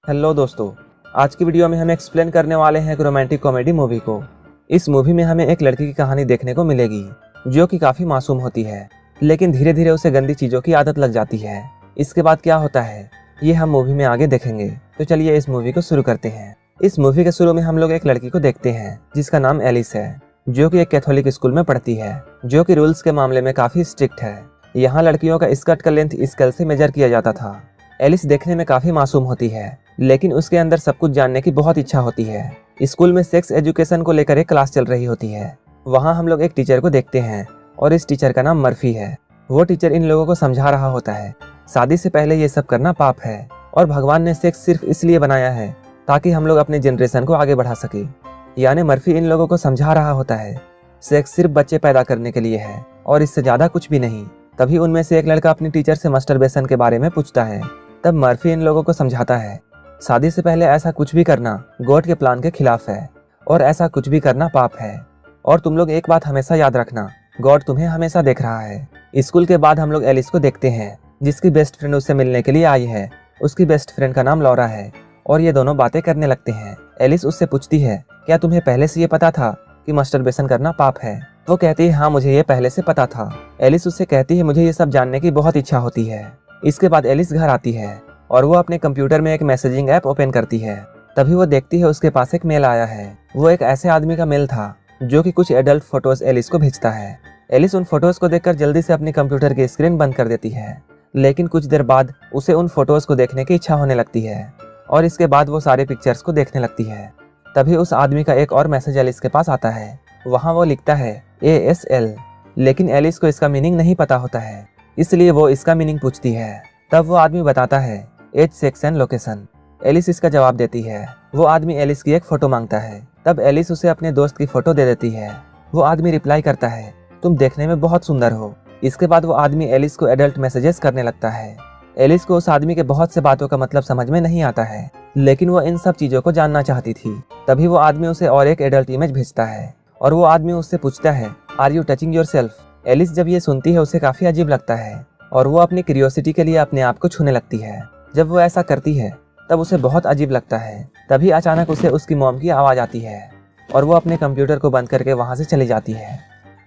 Hello दोस्तों, आज की वीडियो में हम एक्सप्लेन करने वाले हैं एक रोमांटिक कॉमेडी मूवी को। इस मूवी में हमें एक लड़की की कहानी देखने को मिलेगी जो कि काफ़ी मासूम होती है, लेकिन धीरे धीरे उसे गंदी चीज़ों की आदत लग जाती है। इसके बाद क्या होता है ये हम मूवी में आगे देखेंगे। तो चलिए इस मूवी को शुरू करते हैं। इस मूवी के शुरू में हम लोग एक लड़की को देखते हैं जिसका नाम एलिस है, जो कि एक कैथोलिक स्कूल में पढ़ती है, जो कि रूल्स के मामले में काफ़ी स्ट्रिक्ट है। यहाँ लड़कियों का स्कर्ट का लेंथ स्केल से मेजर किया जाता था। एलिस देखने में काफ़ी मासूम होती है, लेकिन उसके अंदर सब कुछ जानने की बहुत इच्छा होती है। स्कूल में सेक्स एजुकेशन को लेकर एक क्लास चल रही होती है। वहाँ हम लोग एक टीचर को देखते हैं और इस टीचर का नाम मर्फी है। वो टीचर इन लोगों को समझा रहा होता है शादी से पहले ये सब करना पाप है और भगवान ने सेक्स सिर्फ इसलिए बनाया है ताकि हम लोग अपने जनरेशन को आगे बढ़ा सके। यानी मर्फी इन लोगों को समझा रहा होता है सेक्स सिर्फ बच्चे पैदा करने के लिए है और इससे ज़्यादा कुछ भी नहीं। तभी उनमें से एक लड़का अपनी टीचर से मस्टरबेशन के बारे में पूछता है। तब मर्फी इन लोगों को समझाता है शादी से पहले ऐसा कुछ भी करना गॉड के प्लान के खिलाफ है और ऐसा कुछ भी करना पाप है। और तुम लोग एक बात हमेशा याद रखना, गॉड तुम्हें हमेशा देख रहा है। स्कूल के बाद हम लोग एलिस को देखते हैं जिसकी बेस्ट फ्रेंड उससे मिलने के लिए आई है। उसकी बेस्ट फ्रेंड का नाम लॉरा है और ये दोनों बातें करने लगते हैं। एलिस उससे पूछती है क्या तुम्हें पहले से ये पता था कि मस्टरबेशन करना पाप है? वो कहती है हाँ मुझे ये पहले से पता था। एलिस उससे कहती है मुझे ये सब जानने की बहुत इच्छा होती है। इसके बाद एलिस घर आती है और वो अपने कंप्यूटर में एक मैसेजिंग ऐप ओपन करती है। तभी वो देखती है उसके पास एक मेल आया है। वो एक ऐसे आदमी का मेल था जो कि कुछ एडल्ट फोटोज एलिस को भेजता है। एलिस उन फोटोज को देखकर जल्दी से अपनी कंप्यूटर की स्क्रीन बंद कर देती है, लेकिन कुछ देर बाद उसे उन फोटोज को देखने की इच्छा होने लगती है और इसके बाद वो सारे पिक्चर्स को देखने लगती है। तभी उस आदमी का एक और मैसेज एलिस के पास आता है। वहाँ वो लिखता है ASL, लेकिन एलिस को इसका मीनिंग नहीं पता होता है, इसलिए वो इसका मीनिंग पूछती है। तब वो आदमी बताता है age, sex and location. Alice इसका जवाब देती है। वो आदमी एलिस की एक फोटो मांगता है। तब एलिस उसे अपने दोस्त की फोटो दे देती है। वो आदमी रिप्लाई करता है तुम देखने में बहुत सुंदर हो। इसके बाद वो आदमी एलिस को एडल्ट मैसेजेस करने लगता है। एलिस को उस आदमी के बहुत से बातों का मतलब समझ में नहीं आता है, लेकिन वो इन सब चीजों को जानना चाहती थी। तभी वो आदमी उसे और एक एडल्ट इमेज भेजता है और वो आदमी उससे पूछता है are you touching yourself? Alice जब ये सुनती है उसे काफी अजीब लगता है और वो अपनी क्यूरियोसिटी के लिए अपने आप को छूने लगती है। जब वो ऐसा करती है तब उसे बहुत अजीब लगता है। तभी अचानक उसे उसकी मॉम की आवाज़ आती है और वो अपने कंप्यूटर को बंद करके वहाँ से चली जाती है।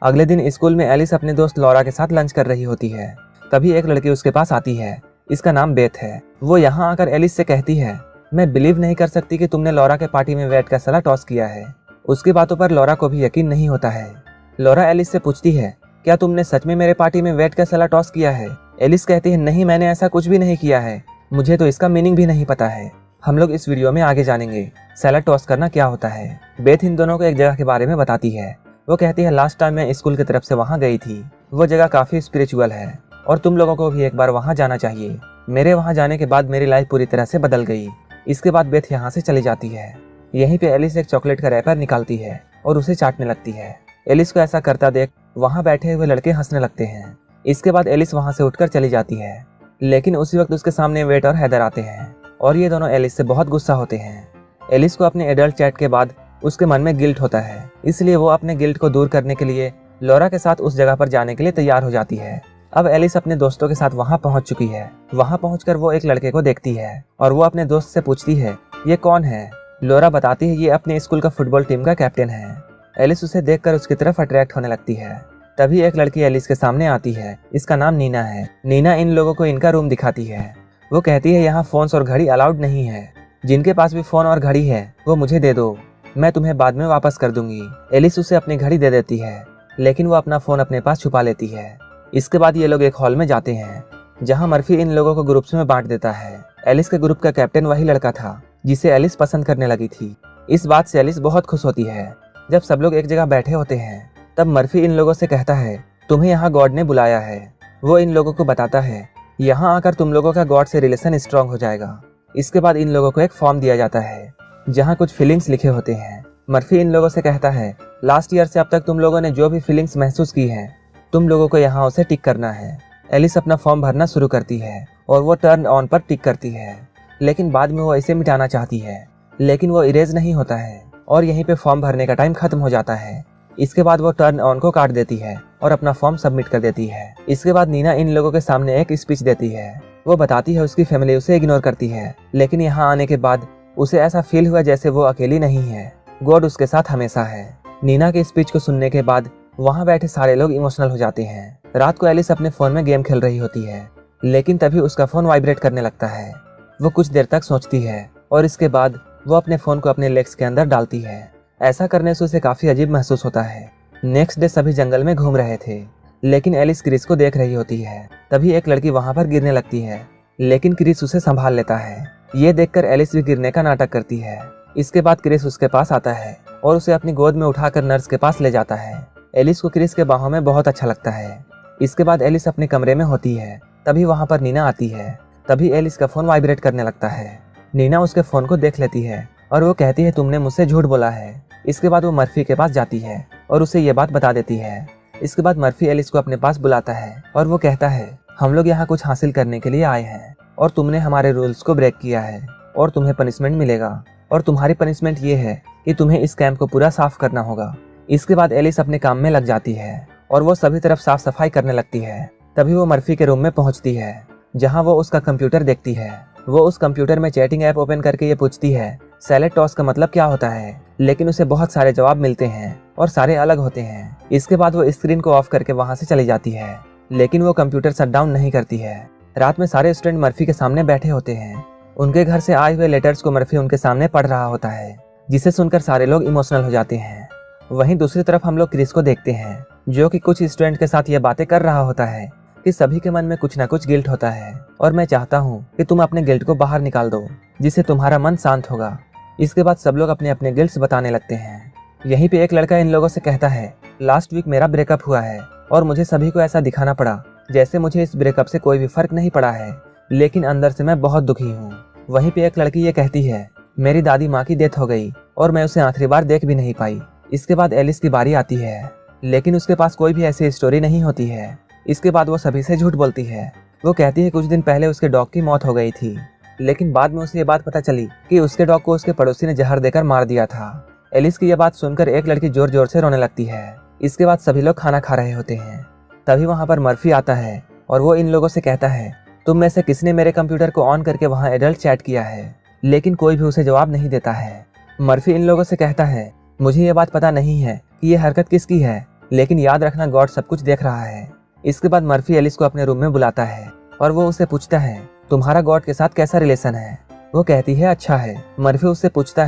अगले दिन स्कूल में एलिस अपने दोस्त लॉरा के साथ लंच कर रही होती है। तभी एक लड़की उसके पास आती है। इसका नाम बेथ है। वो यहाँ आकर एलिस से कहती है मैं बिलीव नहीं कर सकती कि तुमने लॉरा के पार्टी में वेट का सला टॉस किया है। उसकी बातों पर लॉरा को भी यकीन नहीं होता है। लॉरा एलिस से पूछती है क्या तुमने सच में मेरे पार्टी में वेट का सला टॉस किया है? एलिस कहती है नहीं, मैंने ऐसा कुछ भी नहीं किया है, मुझे तो इसका मीनिंग भी नहीं पता है। हम लोग इस वीडियो में आगे जानेंगे सैलड टॉस करना क्या होता है। बेथ इन दोनों को एक जगह के बारे में बताती है। वो कहती है लास्ट टाइम मैं स्कूल की तरफ से वहाँ गई थी। वो जगह काफ़ी स्पिरिचुअल है और तुम लोगों को भी एक बार वहाँ जाना चाहिए। मेरे वहाँ जाने के बाद मेरी लाइफ पूरी तरह से बदल गई। इसके बाद बेथ यहाँ से चली जाती है। यहीं पे एलिस एक चॉकलेट का रैपर निकालती है और उसे चाटने लगती है। एलिस को ऐसा करता देख वहाँ बैठे हुए लड़के हंसने लगते हैं। इसके बाद एलिस वहाँ से उठकर चली जाती है, लेकिन उसी वक्त उसके सामने वेट और हैदर आते हैं और ये दोनों एलिस से बहुत गुस्सा होते हैं। एलिस को अपने एडल्ट चैट के बाद उसके मन में गिल्ट होता है, इसलिए वो अपने गिल्ट को दूर करने के लिए लॉरा के साथ उस जगह पर जाने के लिए तैयार हो जाती है। अब एलिस अपने दोस्तों के साथ वहाँ पहुँच चुकी है। वहाँ पहुँचकर वो एक लड़के को देखती है और वो अपने दोस्त से पूछती है ये कौन है? लॉरा बताती है ये अपने स्कूल का फुटबॉल टीम का कैप्टन है। एलिस उसे देखकर उसकी तरफ अट्रैक्ट होने लगती है। तभी एक लड़की एलिस के सामने आती है। इसका नाम नीना है। नीना इन लोगों को इनका रूम दिखाती है। वो कहती है यहाँ फोन्स और घड़ी अलाउड नहीं है। जिनके पास भी फोन और घड़ी है वो मुझे दे दो, मैं तुम्हें बाद में वापस कर दूंगी। एलिस उसे अपनी घड़ी दे देती है, लेकिन वो अपना फोन अपने पास छुपा लेती है। इसके बाद ये लोग एक हॉल में जाते हैं जहाँ मर्फी इन लोगों को ग्रुप्स में बांट देता है। एलिस के ग्रुप का कैप्टन वही लड़का था जिसे एलिस पसंद करने लगी थी। इस बात से एलिस बहुत खुश होती है। जब सब लोग एक जगह बैठे होते हैं तब मर्फी इन लोगों से कहता है तुम्हें यहाँ गॉड ने बुलाया है। वो इन लोगों को बताता है यहाँ आकर तुम लोगों का गॉड से रिलेशन स्ट्रांग हो जाएगा। इसके बाद इन लोगों को एक फॉर्म दिया जाता है जहाँ कुछ फीलिंग्स लिखे होते हैं। मर्फी इन लोगों से कहता है लास्ट ईयर से अब तक तुम लोगों ने जो भी फीलिंग्स महसूस की हैं तुम लोगों को यहाँ उसे टिक करना है। एलिस अपना फॉर्म भरना शुरू करती है और वो टर्न ऑन पर टिक करती है, लेकिन बाद में वो इसे मिटाना चाहती है, लेकिन वो इरेज नहीं होता है और यहीं पे फॉर्म भरने का टाइम खत्म हो जाता है। इसके बाद वो टर्न ऑन को काट देती है और अपना फॉर्म सबमिट कर देती है। इसके बाद नीना इन लोगों के सामने एक स्पीच देती है वो बताती है उसकी फैमिली उसे इग्नोर करती है, लेकिन यहाँ आने के बाद उसे ऐसा फील हुआ जैसे वो अकेली नहीं है, गॉड उसके साथ हमेशा है। नीना के स्पीच को सुनने के बाद वहाँ बैठे सारे लोग इमोशनल हो जाते हैं। रात को एलिस अपने फोन में गेम खेल रही होती है, लेकिन तभी उसका फोन वाइब्रेट करने लगता है। वो कुछ देर तक सोचती है और इसके बाद वो अपने फोन को अपने लेग्स के अंदर डालती है। ऐसा करने से उसे काफी अजीब महसूस होता है। नेक्स्ट डे सभी जंगल में घूम रहे थे, लेकिन एलिस क्रिस को देख रही होती है। तभी एक लड़की वहाँ पर गिरने लगती है, लेकिन क्रिस उसे संभाल लेता है। ये देखकर एलिस भी गिरने का नाटक करती है। इसके बाद क्रिस उसके पास आता है और उसे अपनी गोद में उठाकर नर्स के पास ले जाता है। एलिस को क्रिस के बाहों में बहुत अच्छा लगता है। इसके बाद एलिस अपने कमरे में होती है, तभी वहाँ पर नीना आती है। तभी एलिस का फोन वाइब्रेट करने लगता है। नीना उसके फोन को देख लेती है और वो कहती है तुमने मुझसे झूठ बोला है। इसके बाद वो मर्फी के पास जाती है और उसे ये बात बता देती है। इसके बाद मर्फी एलिस को अपने पास बुलाता है और वो कहता है हम लोग यहाँ कुछ हासिल करने के लिए आए हैं और तुमने हमारे रूल्स को ब्रेक किया है और तुम्हें पनिशमेंट मिलेगा, और तुम्हारी पनिशमेंट ये है कि तुम्हें इस कैंप को पूरा साफ करना होगा। इसके बाद एलिस अपने काम में लग जाती है और वो सभी तरफ साफ सफाई करने लगती है। तभी वो मर्फी के रूम में पहुंचती है, जहां वो उसका कंप्यूटर देखती है। वो उस कंप्यूटर में चैटिंग ऐप ओपन करके ये पूछती है सैलेड टॉस का मतलब क्या होता है, लेकिन उसे बहुत सारे जवाब मिलते हैं और सारे अलग होते हैं। इसके बाद वो स्क्रीन को ऑफ करके वहां से चली जाती है, लेकिन वो कंप्यूटर शट डाउन नहीं करती है। रात में सारे स्टूडेंट मर्फी के सामने बैठे होते हैं। उनके घर से आए हुए लेटर्स को मर्फी उनके सामने पढ़ रहा होता है, जिसे सुनकर सारे लोग इमोशनल हो जाते हैं। वहीं दूसरी तरफ हम लोग क्रिस को देखते हैं, जो कि कुछ स्टूडेंट के साथ ये बातें कर रहा होता है कि सभी के मन में कुछ ना कुछ गिल्ट होता है और मैं चाहता हूँ कि तुम अपने गिल्ट को बाहर निकाल दो, जिससे तुम्हारा मन शांत होगा। इसके बाद सब लोग अपने अपने गिल्ट्स बताने लगते हैं। यहीं पे एक लड़का इन लोगों से कहता है लास्ट वीक मेरा ब्रेकअप हुआ है और मुझे सभी को ऐसा दिखाना पड़ा जैसे मुझे इस ब्रेकअप से कोई भी फर्क नहीं पड़ा है, लेकिन अंदर से मैं बहुत दुखी हूँ। वहीं पे एक लड़की ये कहती है मेरी दादी माँ की डेथ हो गई और मैं उसे आखिरी बार देख भी नहीं पाई। इसके बाद एलिस की बारी आती है, लेकिन उसके पास कोई भी ऐसी स्टोरी नहीं होती है। इसके बाद वो सभी से झूठ बोलती है। वो कहती है कुछ दिन पहले उसके डॉग की मौत हो गई थी, लेकिन बाद में उसे ये बात पता चली कि उसके डॉग को उसके पड़ोसी ने जहर देकर मार दिया था। एलिस की यह बात सुनकर एक लड़की जोर जोर से रोने लगती है। इसके बाद सभी लोग खाना खा रहे होते हैं। तभी वहाँ पर मर्फी आता है और वो इन लोगों से कहता है तुम में से किसने मेरे कंप्यूटर को ऑन करके वहाँ एडल्ट चैट किया है, लेकिन कोई भी उसे जवाब नहीं देता है। मर्फी इन लोगों से कहता है मुझे ये बात पता नहीं है कि ये हरकत किसकी है, लेकिन याद रखना गॉड सब कुछ देख रहा है। इसके बाद मर्फी एलिस को अपने रूम में बुलाता है और वो उसे पूछता है तुम्हारा गॉड के साथ कैसा रिलेशन है। वो कहती है अच्छा है। मर्फी उससे पूछता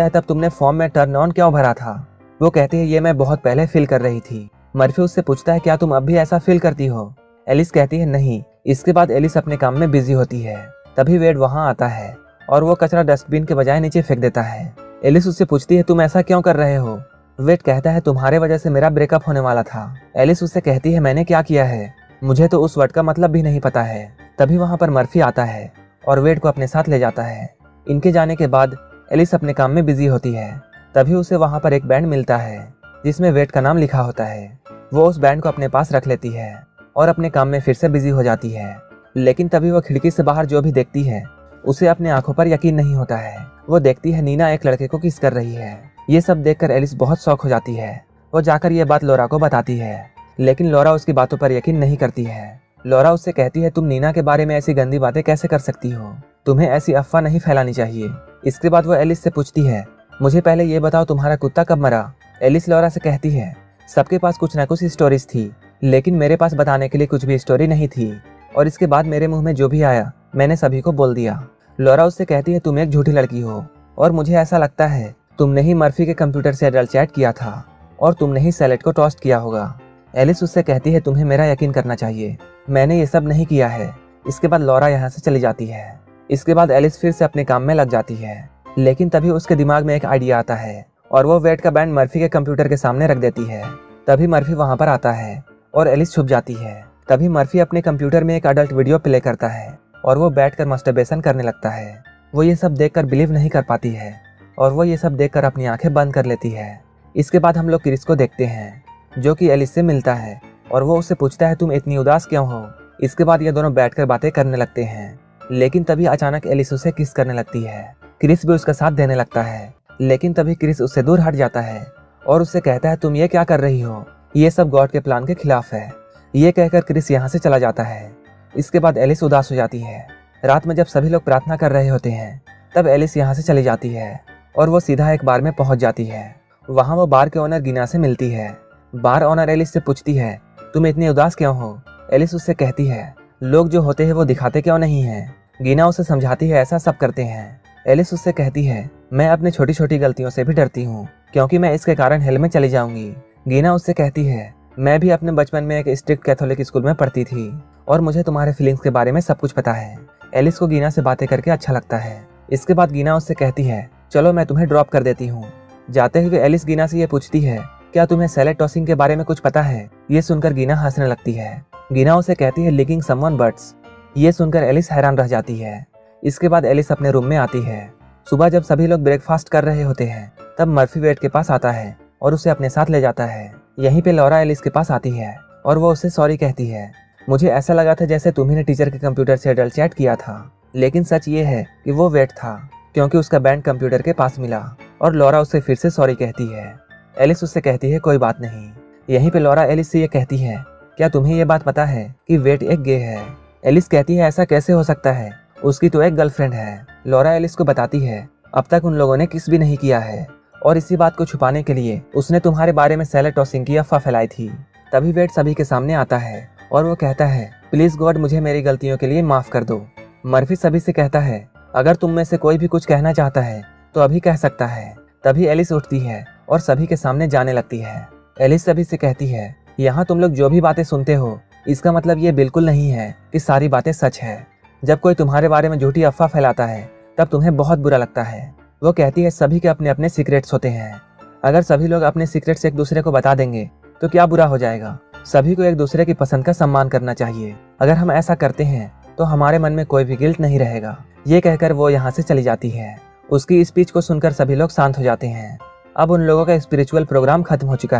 है तब तुमने फॉर्म में टर्न ऑन क्यों भरा था। वो कहती है ये मैं बहुत पहले फील कर रही थी। मर्फी उससे पूछता है क्या तुम अब भी ऐसा फील करती हो। एलिस कहती है नहीं। इसके बाद एलिस अपने काम में बिजी होती है। तभी वेड वहाँ आता है और वो कचरा डस्टबिन के बजाय नीचे फेंक देता है। एलिस उससे पूछती है तुम ऐसा क्यों कर रहे हो। वेड कहता है तुम्हारे वजह से मेरा ब्रेकअप होने वाला था। एलिस उससे कहती है मैंने क्या किया है, मुझे तो उस वर्ड का मतलब भी नहीं पता है। तभी वहाँ पर मर्फी आता है और वेड को अपने साथ ले जाता है। इनके जाने के बाद एलिस अपने काम में बिजी होती है। तभी उसे वहाँ पर एक बैंड मिलता है जिसमें वेड का नाम लिखा होता है। वो उस बैंड को अपने पास रख लेती है और अपने काम में फिर से बिजी हो जाती है। लेकिन तभी वो खिड़की से बाहर जो भी देखती है उसे अपने आंखों पर यकीन नहीं होता है। वो देखती है नीना एक लड़के को किस कर रही है। ये सब देखकर एलिस बहुत शौक हो जाती है। वो जाकर ये बात लोरा को बताती है, लेकिन लोरा उसकी बातों पर यकीन नहीं करती है। लोरा उससे कहती है तुम नीना के बारे में ऐसी गंदी बातें कैसे कर सकती हो, तुम्हें ऐसी अफवाह नहीं फैलानी चाहिए। इसके बाद वो एलिस से पूछती है मुझे पहले ये बताओ तुम्हारा कुत्ता कब मरा। एलिस लोरा से कहती है सबके पास कुछ ना कुछ स्टोरीज थी, लेकिन मेरे पास बताने के लिए कुछ भी स्टोरी नहीं थी, और इसके बाद मेरे मुंह में जो भी आया मैंने सभी को बोल दिया। लोरा उससे कहती है तुम एक झूठी लड़की हो और मुझे ऐसा लगता है तुमने ही मर्फी के कंप्यूटर से एडल्ट चैट किया था और तुमने ही सैलेड को टॉस्ट किया होगा। एलिस उससे कहती है तुम्हें मेरा यकीन करना चाहिए, मैंने ये सब नहीं किया है। इसके बाद लोरा यहाँ से चली जाती है। इसके बाद एलिस फिर से अपने काम में लग जाती है, लेकिन तभी उसके दिमाग में एक आइडिया आता है और वो वेड का बैंड मर्फी के कंप्यूटर के सामने रख देती है। तभी मर्फी वहाँ पर आता है और एलिस छुप जाती है। तभी मर्फी अपने कंप्यूटर में एक अडल्ट वीडियो प्ले करता है और वो बैठकर मस्टरबेशन करने लगता है। वो ये सब देखकर बिलीव नहीं कर पाती है और वो ये सब देखकर अपनी आंखें बंद कर लेती है। इसके बाद हम लोग क्रिस को देखते हैं, जो कि एलिस से मिलता है और वो उससे पूछता है तुम इतनी उदास क्यों हो। इसके बाद ये दोनों बैठकर बातें करने लगते हैं, लेकिन तभी अचानक एलिस उसे किस करने लगती है। क्रिस भी उसका साथ देने लगता है, लेकिन तभी क्रिस उससे दूर हट जाता है और उससे कहता है तुम ये क्या कर रही हो, ये सब गॉड के प्लान के खिलाफ है। ये कहकर क्रिस यहाँ से चला जाता है। इसके बाद एलिस उदास हो जाती है। रात में जब सभी लोग प्रार्थना कर रहे होते हैं तब एलिस यहाँ से चली जाती है और वो सीधा एक बार में पहुंच जाती है। वहाँ वो बार के ओनर गीना से मिलती है। बार ओनर एलिस से पूछती है, तुम इतनी उदास क्यों हो? एलिस उससे कहती है, लोग जो होते हैं वो दिखाते क्यों नहीं हैं? गीना उसे समझाती है, ऐसा सब करते हैं। एलिस उससे कहती है, मैं अपनी छोटी छोटी गलतियों से भी डरती हूँ क्योंकि मैं इसके कारण हेल में चली जाऊंगी। गीना उससे कहती है, मैं भी अपने बचपन में एक स्ट्रिक्ट कैथोलिक स्कूल में पढ़ती थी और मुझे तुम्हारे फीलिंग्स के बारे में सब कुछ पता है। एलिस को गीना से बातें करके अच्छा लगता है। इसके बाद गीना उससे कहती है, चलो मैं तुम्हें ड्रॉप कर देती हूँ। जाते हुए एलिस गीना से ये पूछती है, क्या तुम्हें सैलेड टॉसिंग के बारे में कुछ पता है? ये सुनकर गीना हंसने लगती है। गीना उसे कहती है, लिकिंग समवन बट्स। ये सुनकर एलिस हैरान रह जाती है। इसके बाद एलिस अपने रूम में आती है। सुबह जब सभी लोग ब्रेकफास्ट कर रहे होते हैं तब मर्फी वेट के पास आता है और उसे अपने साथ ले जाता है। यहीं पे लॉरा एलिस के पास आती है और वो उससे सॉरी कहती है, मुझे ऐसा लगा था जैसे तुम्ही ने टीचर के कंप्यूटर से अडल्ट चैट किया था, लेकिन सच ये है कि वो वेट था क्योंकि उसका बैंड कंप्यूटर के पास मिला। और लॉरा उससे फिर से सॉरी कहती है। एलिस उससे कहती है, कोई बात नहीं। यहीं पे लॉरा एलिस से ये कहती है, क्या तुम्हें ये बात पता है कि वेट एक गे है? एलिस कहती है, ऐसा कैसे हो सकता है, उसकी तो एक गर्लफ्रेंड है। लॉरा एलिस को बताती है, अब तक उन लोगों ने किस भी नहीं किया है और इसी बात को छुपाने के लिए उसने तुम्हारे बारे में सैलेड टॉसिंग की अफवाह फैलाई थी। तभी वेट सभी के सामने आता है और वो कहता है, प्लीज गॉड मुझे मेरी गलतियों के लिए माफ कर दो। मर्फी सभी से कहता है, अगर तुम में से कोई भी कुछ कहना चाहता है तो अभी कह सकता है। तभी एलिस उठती है और सभी के सामने जाने लगती है। एलिस सभी से कहती है, यहाँ तुम लोग जो भी बातें सुनते हो इसका मतलब ये बिल्कुल नहीं है कि सारी बातें सच है। जब कोई तुम्हारे बारे में झूठी अफवाह फैलाता है तब तुम्हें बहुत बुरा लगता है। वो कहती है, सभी के अपने अपने सीक्रेट्स होते हैं। अगर सभी लोग अपने सीक्रेट्स एक दूसरे को बता देंगे तो क्या बुरा हो जाएगा? सभी को एक दूसरे की पसंद का सम्मान करना चाहिए। अगर हम ऐसा करते हैं तो हमारे मन में कोई भी गिल्ट नहीं रहेगा। ये कहकर वो यहाँ से चली जाती है। उसकी स्पीच को सुनकर सभी लोग शांत हो जाते हैं। अब उन लोगों का स्पिरिचुअल प्रोग्राम खत्म हो चुका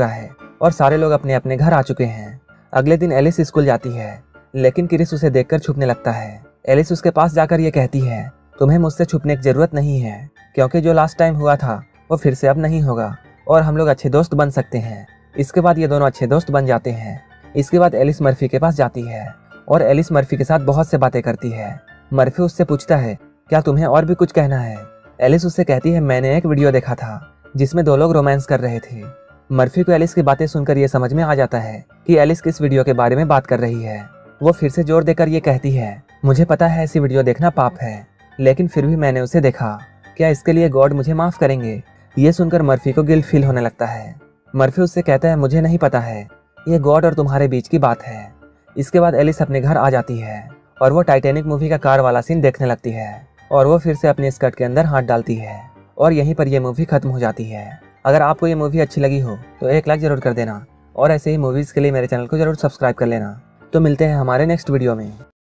है और सारे लोग अपने अपने घर आ चुके हैं। अगले दिन एलिस स्कूल जाती है लेकिन क्रिस उसे देखकर छुपने लगता है। एलिस उसके पास जाकर ये कहती है, तुम्हें मुझसे छुपने की जरूरत नहीं है क्योंकि जो लास्ट टाइम हुआ था वो फिर से अब नहीं होगा और हम लोग अच्छे दोस्त बन सकते हैं। इसके बाद ये दोनों अच्छे दोस्त बन जाते हैं। इसके बाद एलिस मर्फी के पास जाती है और एलिस मर्फी के साथ बहुत से बातें करती है। मर्फी उससे पूछता है, क्या तुम्हें और भी कुछ कहना है? एलिस उससे कहती है, मैंने एक वीडियो देखा था जिसमें दो लोग रोमांस कर रहे थे। मर्फी को एलिस की बातें सुनकर ये समझ में आ जाता है कि एलिस किस वीडियो के बारे में बात कर रही है। वो फिर से जोर देकर ये कहती है, मुझे पता है ऐसी वीडियो देखना पाप है, लेकिन फिर भी मैंने उसे देखा। क्या इसके लिए गॉड मुझे माफ करेंगे? ये सुनकर मर्फी को गिल्ट फील होने लगता है। मर्फी उससे कहता है, मुझे नहीं पता है, ये गॉड और तुम्हारे बीच की बात है। इसके बाद एलिस अपने घर आ जाती है और वो टाइटैनिक मूवी का कार वाला सीन देखने लगती है और वो फिर से अपने स्कर्ट के अंदर हाथ डालती है और यहीं पर यह मूवी खत्म हो जाती है। अगर आपको ये मूवी अच्छी लगी हो तो एक लाइक जरूर कर देना और ऐसे ही मूवीज के लिए मेरे चैनल को जरूर सब्सक्राइब कर लेना। तो मिलते हैं हमारे नेक्स्ट वीडियो में।